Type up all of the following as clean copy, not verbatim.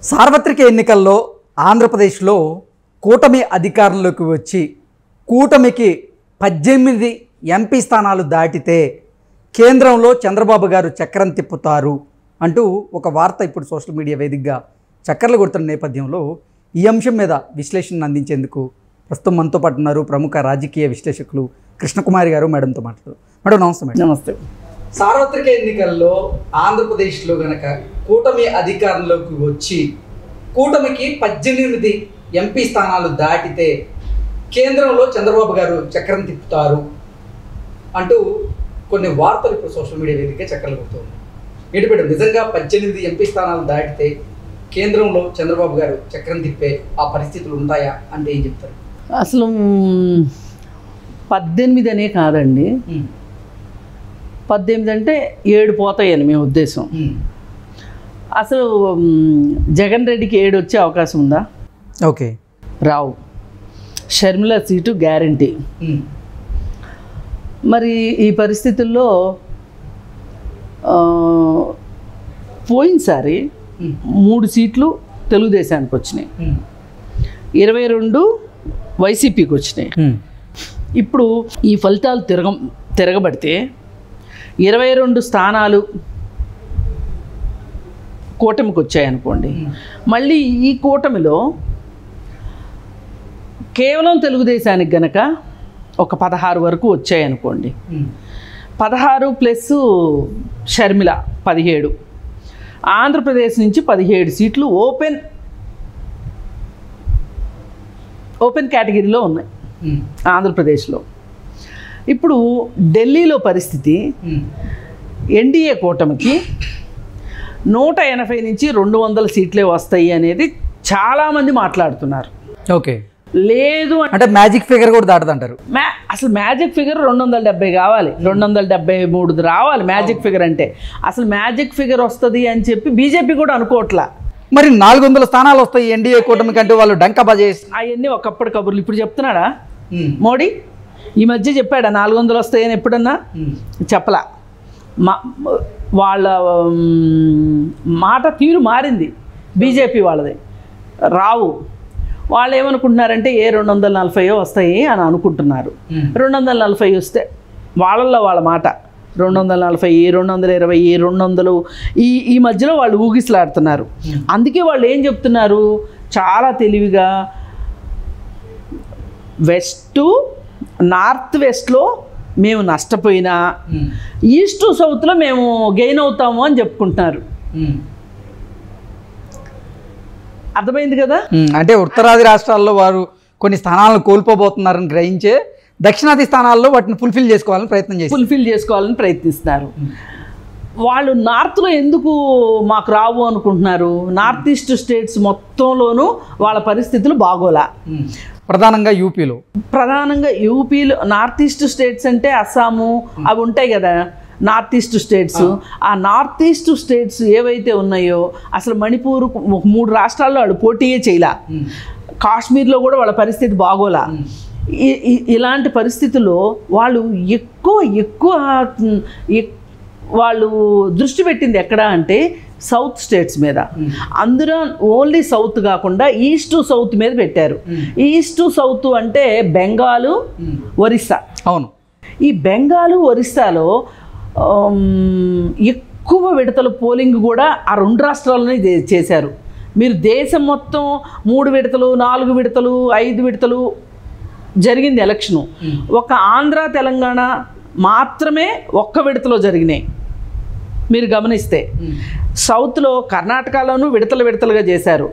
సార్వత్రిక ఎన్నికల్లో ఆంధ్రప్రదేశ్లో కూటమి అధికారంలోకి వచ్చి కూటమికి 18 ఎంపీ స్థానాలు దాటితే కేంద్రంలో చంద్రబాబు గారు చక్రం తిప్పుతారు అంటూ ఒక వార్త ఇప్పుడు సోషల్ మీడియా వేదికగా చక్కర్లు కొడుతున్న నేపథ్యంలో ఈ అంశం మీద విశ్లేషణ అందించేందుకు ప్రస్తుతం మనతో పాటు ఉన్నారు ప్రముఖ రాజకీయ విశ్లేషకులు కృష్ణకుమారి గారు. మేడంతో మాట్లాడు. మేడం నమస్తే. మేడం నమస్తే. సార్వత్రిక ఎన్నికల్లో ఆంధ్రప్రదేశ్లో గనక కూటమి అధికారంలోకి వచ్చి కూటమికి 18 ఎంపీ స్థానాలు దాటితే కేంద్రంలో చంద్రబాబు గారు చక్రం తిప్పుతారు అంటూ కొన్ని వార్తలు ఇప్పుడు సోషల్ మీడియా వేదికగా చక్కర్లు కొడుతుంది. ఏంటి నిజంగా 18 ఎంపీ స్థానాలు దాటితే కేంద్రంలో చంద్రబాబు గారు చక్రం తిప్పే ఆ పరిస్థితులు ఉంటాయా అంటే ఏం చెప్తారు? అసలు 18 అనే కాదండి, 18 అంటే 7 పోతాయని మీ ఉద్దేశం. అసలు జగన్ రెడ్డికి 7 వచ్చే అవకాశం ఉందా? ఓకే, రావు. Sharmila seat guarantee. మరి ఈ పరిస్థితుల్లో పోయినసారి 3 సీట్లు తెలుగుదేశానికి వచ్చినాయి, 22 వైసీపీకి వచ్చినాయి. ఇప్పుడు ఈ ఫలితాలు తిరగబడితే 22 స్థానాలు కూటమికి వచ్చాయనుకోండి. మళ్ళీ ఈ కూటమిలో కేవలం తెలుగుదేశానికి గనక ఒక 16 వరకు వచ్చాయనుకోండి, 16 ప్లస్ షర్మిల 17, ఆంధ్రప్రదేశ్ నుంచి 17 సీట్లు ఓపెన్ కేటగిరీలో ఉన్నాయి ఆంధ్రప్రదేశ్లో. ఇప్పుడు ఢిల్లీలో పరిస్థితి ఎన్డీఏ కూటమికి 180 నుంచి 200 సీట్లే వస్తాయి అనేది చాలామంది మాట్లాడుతున్నారు. ఓకే, లేదు అంటే మ్యాజిక్ ఫిగర్ కూడా దాటదంటారు. అసలు మ్యాజిక్ ఫిగర్ 270 కావాలి, 273 రావాలి మ్యాజిక్ ఫిగర్ అంటే. అసలు మ్యాజిక్ ఫిగర్ వస్తుంది అని చెప్పి బీజేపీ కూడా అనుకోవట్లా. మరి 400 స్థానాలు వస్తాయి ఎన్డీఏ కూటమి కంటే వాళ్ళు డంకా బజేసి అవన్నీ ఒకప్పటి కబుర్లు. ఇప్పుడు చెప్తున్నాడా మోడీ? ఈ మధ్య చెప్పాడా 400 వస్తాయని? ఎప్పుడన్నా చెప్పలా. వాళ్ళ మాట తీరు మారింది, బీజేపీ వాళ్ళది. రావు. వాళ్ళు ఏమనుకుంటున్నారంటే 240 వస్తాయి అని అనుకుంటున్నారు. 240 వస్తే వాళ్ళల్లో వాళ్ళ మాట 240, 220, 200 ఈ మధ్యలో వాళ్ళు ఊగిసలాడుతున్నారు. అందుకే వాళ్ళు ఏం చెప్తున్నారు చాలా తెలివిగా, నార్త్ వెస్ట్లో మేము నష్టపోయినా ఈస్ట్ సౌత్లో మేము గెయిన్ అవుతాము అని చెప్పుకుంటున్నారు. అర్థమైంది కదా? అంటే ఉత్తరాది రాష్ట్రాల్లో వారు కొన్ని స్థానాలను కోల్పోబోతున్నారని గ్రహించే దక్షిణాది స్థానాల్లో వాటిని ఫుల్ఫిల్ చేసుకోవాలని ప్రయత్నిస్తున్నారు. వాళ్ళు నార్త్లో ఎందుకు మాకు రావు అనుకుంటున్నారు? నార్త్ ఈస్ట్ స్టేట్స్ మొత్తంలోనూ వాళ్ళ పరిస్థితులు బాగోలా. ప్రధానంగా యూపీలో నార్త్ ఈస్ట్ స్టేట్స్ అంటే అస్సాము అవి ఉంటాయి కదా, నార్త్ ఈస్ట్ స్టేట్స్. ఆ నార్త్ ఈస్ట్ స్టేట్స్ ఏవైతే ఉన్నాయో అసలు మణిపూర్ 3 రాష్ట్రాల్లో వాళ్ళు పోటీయే చేయలా. కాశ్మీర్లో కూడా వాళ్ళ పరిస్థితి బాగోలా. ఇలాంటి పరిస్థితుల్లో వాళ్ళు ఎక్కువ వాళ్ళు దృష్టి పెట్టింది ఎక్కడ అంటే సౌత్ స్టేట్స్ మీద. అందులో ఓన్లీ సౌత్ కాకుండా ఈస్ట్ సౌత్ మీద పెట్టారు. ఈస్ట్ సౌత్ అంటే బెంగాలు, ఒరిస్సా. అవును, ఈ బెంగాలు, ఒరిస్సాలో ఎక్కువ విడతల పోలింగ్ కూడా ఆ 2 రాష్ట్రాలనే చేశారు. మీరు దేశం మొత్తం 3 విడతలు, 4 విడతలు, 5 విడతలు జరిగింది ఎలక్షను. ఒక ఆంధ్ర, తెలంగాణ మాత్రమే 1 విడతలో జరిగినాయి. మీరు గమనిస్తే సౌత్లో కర్ణాటకలోనూ విడతలుగా చేశారు,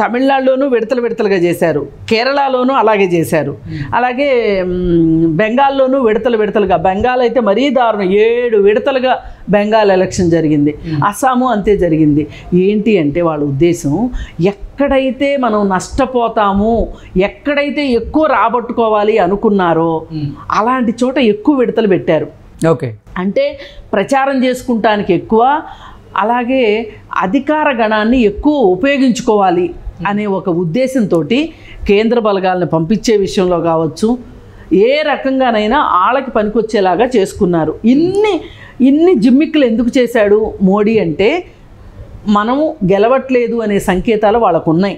తమిళనాడులోనూ విడతలుగా చేశారు, కేరళలోనూ అలాగే చేశారు, అలాగే బెంగాల్లోనూ విడతలుగా. బెంగాల్ అయితే మరీ దారుణం, 7 విడతలుగా బెంగాల్ ఎలక్షన్ జరిగింది. అస్సాము అంతే జరిగింది. ఏంటి అంటే వాళ్ళ ఉద్దేశం ఎక్కడైతే మనం నష్టపోతాము, ఎక్కడైతే ఎక్కువ రాబట్టుకోవాలి అనుకున్నారో అలాంటి చోట ఎక్కువ విడతలు పెట్టారు. ఓకే, అంటే ప్రచారం చేసుకుంటానికి ఎక్కువ, అలాగే అధికార గణాన్ని ఎక్కువ ఉపయోగించుకోవాలి అనే ఒక ఉద్దేశంతో కేంద్ర బలగాలను పంపించే విషయంలో కావచ్చు, ఏ రకంగానైనా ఆళ్ళకి పనికొచ్చేలాగా చేసుకున్నారు. ఇన్ని జిమ్మిక్కులు ఎందుకు చేశాడు మోడీ అంటే మనము గెలవట్లేదు అనే సంకేతాలు వాళ్ళకు ఉన్నాయి.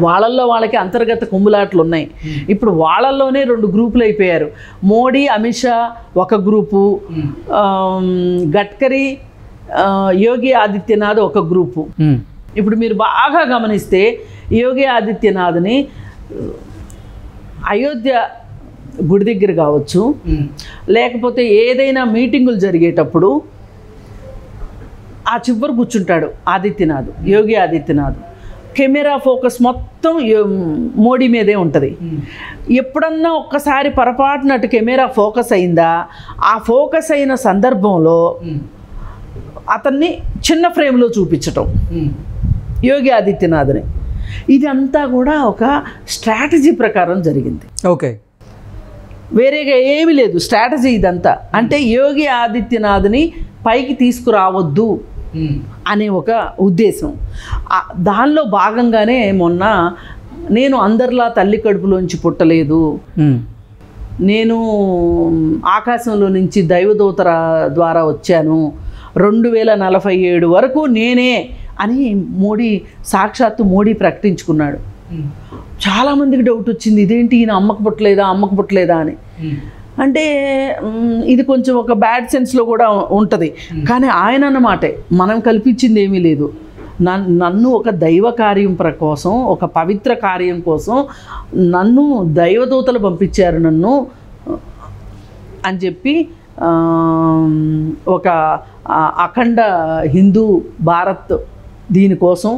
వాళ్ళల్లో వాళ్ళకి అంతర్గత కుమ్ములాట్లు ఉన్నాయి. ఇప్పుడు వాళ్ళల్లోనే 2 గ్రూపులు అయిపోయారు. మోడీ అమిత్ షా ఒక గ్రూపు, గడ్కరీ యోగి ఆదిత్యనాథ్ ఒక గ్రూపు. ఇప్పుడు మీరు బాగా గమనిస్తే యోగి ఆదిత్యనాథ్ని అయోధ్య గుడి దగ్గర కావచ్చు, లేకపోతే ఏదైనా మీటింగులు జరిగేటప్పుడు ఆ చివరి కూర్చుంటాడు ఆదిత్యనాథ్, యోగి ఆదిత్యనాథ్. కెమెరా ఫోకస్ మొత్తం మోడీ మీదే ఉంటుంది. ఎప్పుడన్నా ఒక్కసారి పొరపాటునట్టు కెమెరా ఫోకస్ అయిందా, ఆ ఫోకస్ అయిన సందర్భంలో అతన్ని చిన్న ఫ్రేమ్లో చూపించటం యోగి ఆదిత్యనాథ్ని. ఇదంతా కూడా ఒక స్ట్రాటజీ ప్రకారం జరిగింది. ఓకే, వేరేగా ఏమీ లేదు, స్ట్రాటజీ ఇదంతా. అంటే యోగి ఆదిత్యనాథ్ని పైకి తీసుకురావద్దు అనే ఒక ఉద్దేశం. దానిలో భాగంగానే మొన్న నేను అందరిలా తల్లి కడుపులోంచి పుట్టలేదు, నేను ఆకాశంలో నుంచి దైవదూతర ద్వారా వచ్చాను, 2047 వరకు నేనే అని సాక్షాత్తు మోడీ ప్రకటించుకున్నాడు. చాలామందికి డౌట్ వచ్చింది, ఇదేంటి ఈయన అమ్మకు పుట్టలేదా అని. అంటే ఇది కొంచెం ఒక బ్యాడ్ సెన్స్లో కూడా ఉంటుంది. కానీ ఆయన అన్నమాటే, మనం కల్పించింది ఏమీ లేదు. నన్ను ఒక దైవ కార్యం కోసం, ఒక పవిత్ర కార్యం కోసం నన్ను దైవదూతలు పంపించారు నన్ను అని చెప్పి ఒక అఖండ హిందూ భారత్ దీనికోసం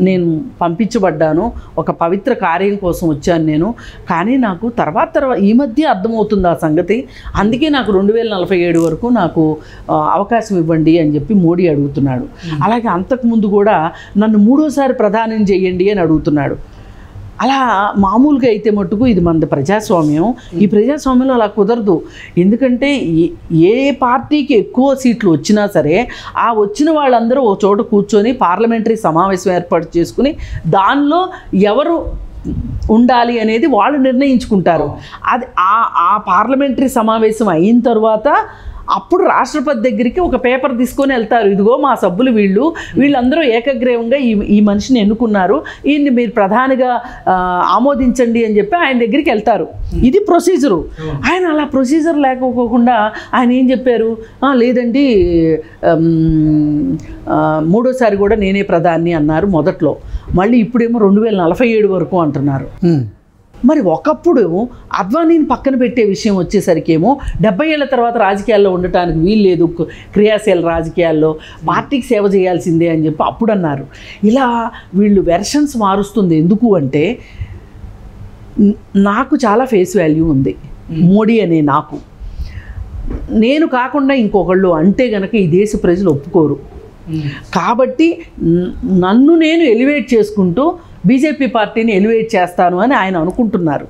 నేను పంపించబడ్డాను, ఒక పవిత్ర కార్యం కోసం వచ్చాను నేను. కానీ నాకు తర్వాత ఈ మధ్య అర్థమవుతుంది ఆ సంగతి. అందుకే నాకు 2047 వరకు నాకు అవకాశం ఇవ్వండి అని చెప్పి మోడీ అడుగుతున్నాడు. అలాగే అంతకుముందు కూడా నన్ను 3వసారి ప్రధానం చేయండి అని అడుగుతున్నాడు. అలా మామూలుగా అయితే మట్టుకు ఇది మన ప్రజాస్వామ్యం. ఈ ప్రజాస్వామ్యంలో అలా కుదరదు. ఎందుకంటే ఏ పార్టీకి ఎక్కువ సీట్లు వచ్చినా సరే ఆ వచ్చిన వాళ్ళందరూ ఓ చోట కూర్చొని పార్లమెంటరీ సమావేశం ఏర్పాటు చేసుకుని దానిలో ఎవరు ఉండాలి అనేది వాళ్ళు నిర్ణయించుకుంటారు. అది ఆ పార్లమెంటరీ సమావేశం అయిన తర్వాత అప్పుడు రాష్ట్రపతి దగ్గరికి ఒక పేపర్ తీసుకొని వెళ్తారు. ఇదిగో మా సభ్యులు వీళ్ళందరూ ఏకగ్రీవంగా ఈ మనిషిని ఎన్నుకున్నారు, ఈయన్ని మీరు ప్రధానిగా ఆమోదించండి అని చెప్పి ఆయన దగ్గరికి వెళ్తారు. ఇది ప్రొసీజరు. ఆయన అలా ప్రొసీజర్ లేకపోకుండా ఆయన ఏం చెప్పారు, లేదండి 3వసారి కూడా నేనే ప్రధాని అన్నారు మొదట్లో. మళ్ళీ ఇప్పుడేమో 2047 వరకు అంటున్నారు. మరి ఒకప్పుడు అద్వానీని పక్కన పెట్టే విషయం వచ్చేసరికి ఏమో 70 ఏళ్ల తర్వాత రాజకీయాల్లో ఉండటానికి వీలు లేదు, క్రియాశీల రాజకీయాల్లో పార్టీకి సేవ చేయాల్సిందే అని చెప్పి అప్పుడు అన్నారు. ఇలా వీళ్ళు వెర్షన్స్ మారుస్తుంది. ఎందుకు అంటే నాకు చాలా ఫేస్ వాల్యూ ఉంది, మోడీ అనే నేను కాకుండా ఇంకొకళ్ళు అంటే గనక ఈ దేశ ప్రజలు ఒప్పుకోరు. కాబట్టి నన్ను నేను ఎలివేట్ చేసుకుంటూ బీజేపీ పార్టీని ఎలివేట్ చేస్తాను అని ఆయన అనుకుంటున్నారు.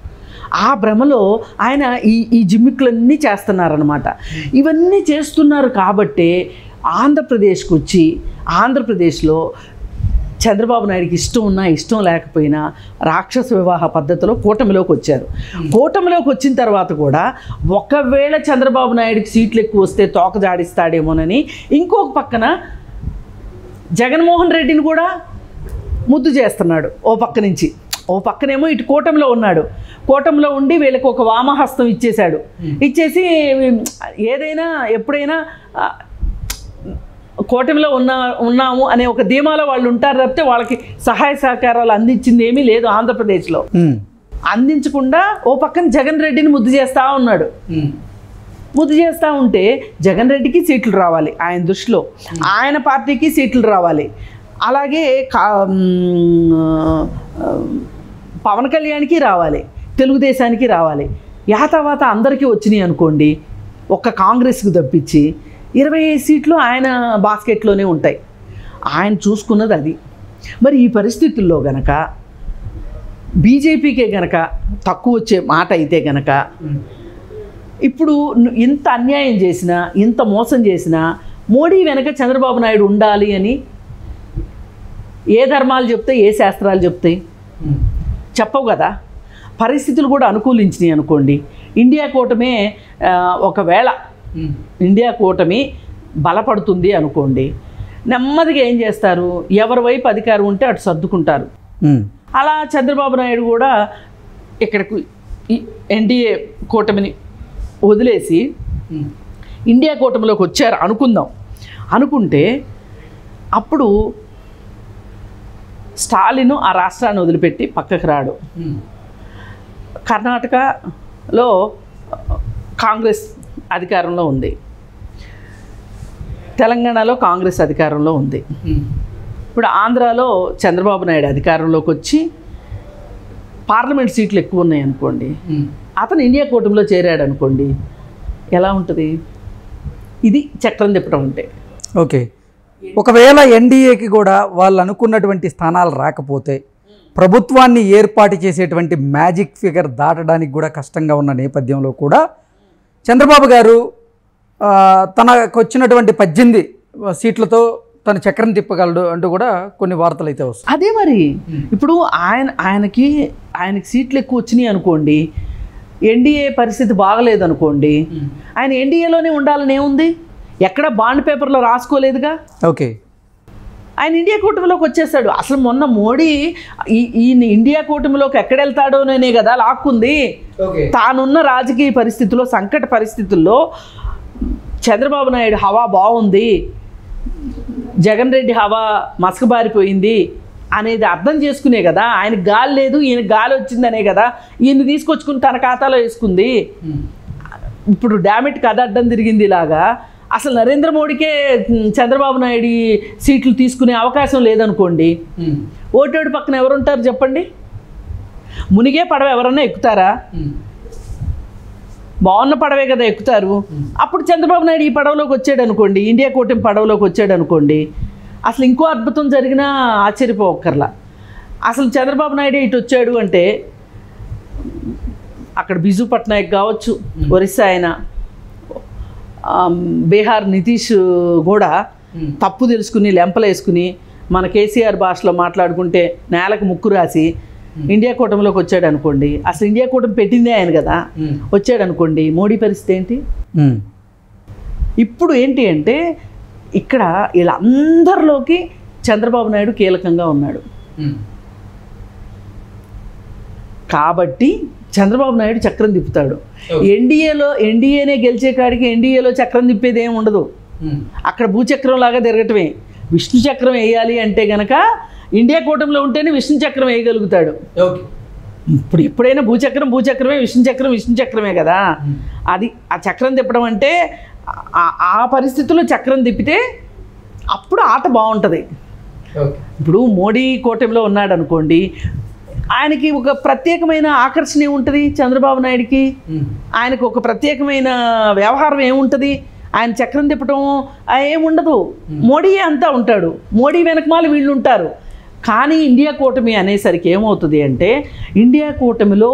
ఆ భ్రమలో ఆయన ఈ జిమ్మిక్లన్నీ చేస్తున్నారనమాట. ఇవన్నీ చేస్తున్నారు కాబట్టే ఆంధ్రప్రదేశ్కి వచ్చి ఆంధ్రప్రదేశ్లో చంద్రబాబు నాయుడికి ఇష్టం ఉన్నా ఇష్టం లేకపోయినా రాక్షస వివాహ పద్ధతిలో కూటమిలోకి వచ్చారు. కూటమిలోకి వచ్చిన తర్వాత కూడా ఒకవేళ చంద్రబాబు నాయుడికి సీట్లు ఎక్కువ వస్తే తోక జాడిస్తాడేమోనని ఇంకొక పక్కన జగన్మోహన్ రెడ్డిని కూడా ముద్దు చేస్తున్నాడు. ఓ పక్కనేమో ఇటు కూటమిలో ఉన్నాడు. కూటమిలో ఉండి వీళ్ళకి ఒక వామహస్తం ఇచ్చేసి ఏదైనా ఎప్పుడైనా కూటమిలో ఉన్నాము అనే ఒక ధీమాలో వాళ్ళు ఉంటారు తప్పితే వాళ్ళకి సహాయ సహకారాలు అందించింది ఏమీ లేదు ఆంధ్రప్రదేశ్లో. అందించకుండా ఓ పక్కన జగన్ రెడ్డిని ముద్దు చేస్తూ ఉన్నాడు. ముద్దు చేస్తూ ఉంటే జగన్ రెడ్డికి సీట్లు రావాలి ఆయన దృష్టిలో, ఆయన పార్టీకి సీట్లు రావాలి, అలాగే పవన్ కళ్యాణ్కి రావాలి, తెలుగుదేశానికి రావాలి. యాతావాత అందరికీ వచ్చినాయి అనుకోండి, ఒక్క కాంగ్రెస్కి తప్పించి 25 సీట్లు ఆయన బాస్కెట్లోనే ఉంటాయి. ఆయన చూసుకున్నది అది. మరి ఈ పరిస్థితుల్లో గనక బీజేపీకే గనక తక్కువ వచ్చే మాట అయితే గనక ఇప్పుడు ఇంత అన్యాయం చేసినా ఇంత మోసం చేసినా మోడీ వెనక చంద్రబాబు నాయుడు ఉండాలి అని ఏ ధర్మాలు చెప్తాయి, ఏ శాస్త్రాలు చెప్తాయి? చెప్పవు కదా. పరిస్థితులు కూడా అనుకూలించినాయి అనుకోండి, ఇండియా కూటమే ఒకవేళ ఇండియా కూటమి బలపడుతుంది అనుకోండి, నెమ్మదిగా ఏం చేస్తారు, ఎవరి వైపు అధికారం ఉంటే అటు సర్దుకుంటారు. అలా చంద్రబాబు నాయుడు కూడా ఇక్కడకు ఎన్డీఏ కూటమిని వదిలేసి ఇండియా కూటమిలోకి వచ్చారు అనుకుందాం. అనుకుంటే అప్పుడు స్టాలిన్ ఆ రాష్ట్రాన్ని వదిలిపెట్టి పక్కకు రాడు. కర్ణాటకలో కాంగ్రెస్ అధికారంలో ఉంది, తెలంగాణలో కాంగ్రెస్ అధికారంలో ఉంది. ఇప్పుడు ఆంధ్రాలో చంద్రబాబు నాయుడు అధికారంలోకి వచ్చి పార్లమెంట్ సీట్లు ఎక్కువ ఉన్నాయి అనుకోండి, అతను ఇండియా కూటమిలో చేరాడు అనుకోండి, ఎలా ఉంటుంది? ఇది చక్రం తిప్పడం అంటే. ఓకే, ఒకవేళ ఎన్డీఏకి కూడా వాళ్ళు అనుకున్నటువంటి స్థానాలు రాకపోతే ప్రభుత్వాన్ని ఏర్పాటు చేసేటువంటి మ్యాజిక్ ఫిగర్ దాటడానికి కూడా కష్టంగా ఉన్న నేపథ్యంలో కూడా చంద్రబాబు గారు తనకు వచ్చినటువంటి 18 సీట్లతో తన చక్రం తిప్పగలడు అంటూ కూడా కొన్ని వార్తలు అయితే వస్తాయి. అదే మరి ఇప్పుడు ఆయనకి సీట్లు ఎక్కువ వచ్చినాయి అనుకోండి, ఎన్డీఏ పరిస్థితి బాగలేదు అనుకోండి, ఆయన ఎన్డీఏలోనే ఉండాలని ఏముంది? ఎక్కడ బాండ్ పేపర్లో రాసుకోలేదుగా. ఓకే, ఆయన ఇండియా కూటమిలోకి వచ్చేసాడు. అసలు మొన్న మోడీ ఈయన ఇండియా కూటమిలోకి ఎక్కడ వెళ్తాడోనే కదా లాక్కుంది. తానున్న రాజకీయ పరిస్థితుల్లో, సంకట పరిస్థితుల్లో చంద్రబాబు నాయుడు హవా బాగుంది, జగన్ రెడ్డి హవా మసకబారిపోయింది అనేది అర్థం చేసుకునే కదా. ఆయనకు గాలి లేదు, ఈయన గాలి వచ్చిందనే కదా ఈయన తీసుకొచ్చుకుని తన ఖాతాలో వేసుకుంది. ఇప్పుడు డామిట్ కథ అడ్డం తిరిగింది ఇలాగా. అసలు నరేంద్ర మోడీకే చంద్రబాబు నాయుడు సీట్లు తీసుకునే అవకాశం లేదనుకోండి, ఓటేడు పక్కన ఎవరుంటారు చెప్పండి? మునిగే పడవ ఎవరన్నా ఎక్కుతారా? బాగున్న పడవే కదా ఎక్కుతారు. అప్పుడు చంద్రబాబు నాయుడు ఈ పడవలోకి వచ్చాడు అనుకోండి, ఇండియా కూటమి పడవలోకి వచ్చాడు అనుకోండి, అసలు ఇంకో అద్భుతం జరిగినా ఆశ్చర్యపోక్కర్లా. అసలు చంద్రబాబు నాయుడు ఇటు వచ్చాడు అంటే అక్కడ బిజు పట్నాయక్ కావచ్చు, ఒరిస్సా ఆయన, బీహార్ నితీష్ కూడా తప్పు తెలుసుకుని లెంపలేసుకుని మన కేసీఆర్ భాషలో మాట్లాడుకుంటే నేలకు ముక్కు రాసి ఇండియా కూటమిలోకి వచ్చాడు అనుకోండి, అసలు ఇండియా కూటమి పెట్టిందే ఆయన కదా, వచ్చాడు అనుకోండి, మోడీ పరిస్థితి ఏంటి? ఇప్పుడు ఏంటి అంటే ఇక్కడ వీళ్ళందరిలోకి చంద్రబాబు నాయుడు కీలకంగా ఉన్నాడు. కాబట్టి చంద్రబాబు నాయుడు చక్రం తిప్పుతాడు. ఎన్డీఏనే గెలిచే కాడికి ఎన్డీఏలో చక్రం తిప్పేది ఏమి ఉండదు. అక్కడ భూచక్రం లాగా తిరగటమే. విష్ణు చక్రం వేయాలి అంటే గనక ఇండియా కూటమిలో ఉంటేనే విష్ణు చక్రం వేయగలుగుతాడు. ఇప్పుడు ఎప్పుడైనా భూచక్రమే, విష్ణు చక్రమే కదా. అది ఆ చక్రం తిప్పడం అంటే ఆ పరిస్థితుల్లో చక్రం తిప్పితే అప్పుడు ఆట బాగుంటుంది. ఇప్పుడు మోడీ కూటమిలో ఉన్నాడు అనుకోండి, ఆయనకి ఒక ప్రత్యేకమైన ఆకర్షణ ఏముంటుంది? చంద్రబాబు నాయుడికి ఆయనకు ఒక ప్రత్యేకమైన వ్యవహారం ఏముంటుంది? ఆయన చక్రం తిప్పటం ఏముండదు. మోడీ అంతా ఉంటాడు, మోడీ వెనకమాల వీళ్ళు ఉంటారు. కానీ ఇండియా కూటమి అనేసరికి ఏమవుతుంది అంటే ఇండియా కూటమిలో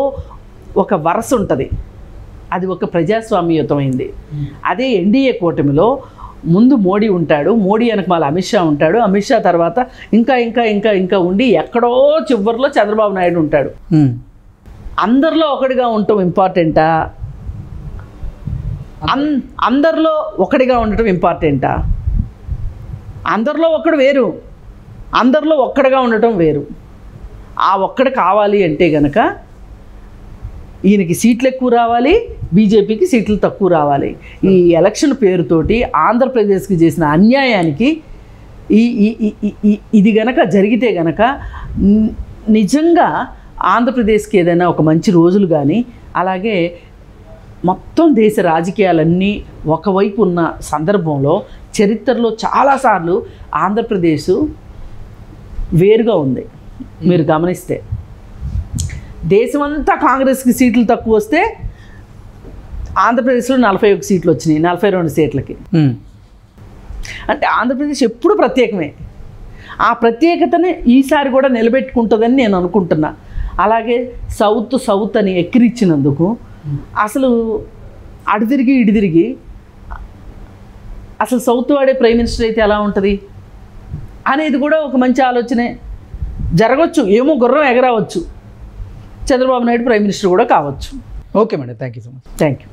ఒక వరస ఉంటుంది, అది ఒక ప్రజాస్వామ్యయుతమైంది. అదే ఎన్డీఏ కూటమిలో ముందు మోడీ ఉంటాడు, మోడీ వెనకమాల అమిత్ షా ఉంటాడు, అమిత్ షా తర్వాత ఇంకా ఇంకా ఇంకా ఇంకా ఉండి ఎక్కడో చివరిలో చంద్రబాబు నాయుడు ఉంటాడు. అందరిలో ఒకటిగా ఉండటం ఇంపార్టెంటా? అందరిలో ఒకటిగా ఉండటం ఇంపార్టెంటా? అందరిలో ఒకడు వేరు, అందరిలో ఒక్కడిగా ఉండటం వేరు. ఆ ఒక్కడు కావాలి అంటే గనక ఈయనకి సీట్లు ఎక్కువ రావాలి, బీజేపీకి సీట్లు తక్కువ రావాలి. ఈ ఎలక్షన్ పేరుతోటి ఆంధ్రప్రదేశ్కి చేసిన అన్యాయానికి ఇది గనక జరిగితే గనక నిజంగా ఆంధ్రప్రదేశ్కి ఏదైనా ఒక మంచి రోజులు కానీ, అలాగే మొత్తం దేశ రాజకీయాలన్నీ ఒకవైపు ఉన్న సందర్భంలో చరిత్రలో చాలాసార్లు ఆంధ్రప్రదేశ్ వేరుగా ఉంది. మీరు గమనిస్తే దేశమంతా కాంగ్రెస్కి సీట్లు తక్కువ వస్తే ఆంధ్రప్రదేశ్లో 41 సీట్లు వచ్చినాయి 42 సీట్లకి. అంటే ఆంధ్రప్రదేశ్ ఎప్పుడు ప్రత్యేకమే. ఆ ప్రత్యేకతని ఈసారి కూడా నిలబెట్టుకుంటుందని నేను అనుకుంటున్నా. అలాగే సౌత్ అని ఎక్కిరిచ్చినందుకు అసలు అటు తిరిగి ఇటు తిరిగి అసలు సౌత్ వాడే ప్రైమ్ మినిస్టర్ అయితే ఎలా ఉంటుంది అనేది కూడా ఒక మంచి ఆలోచనే. జరగవచ్చు, ఏమో గుర్రం ఎగరవచ్చు, చంద్రబాబు నాయుడు ప్రైమ్ మినిస్టర్ కూడా కావచ్చు. Okay madam, thank you so much. Thank you.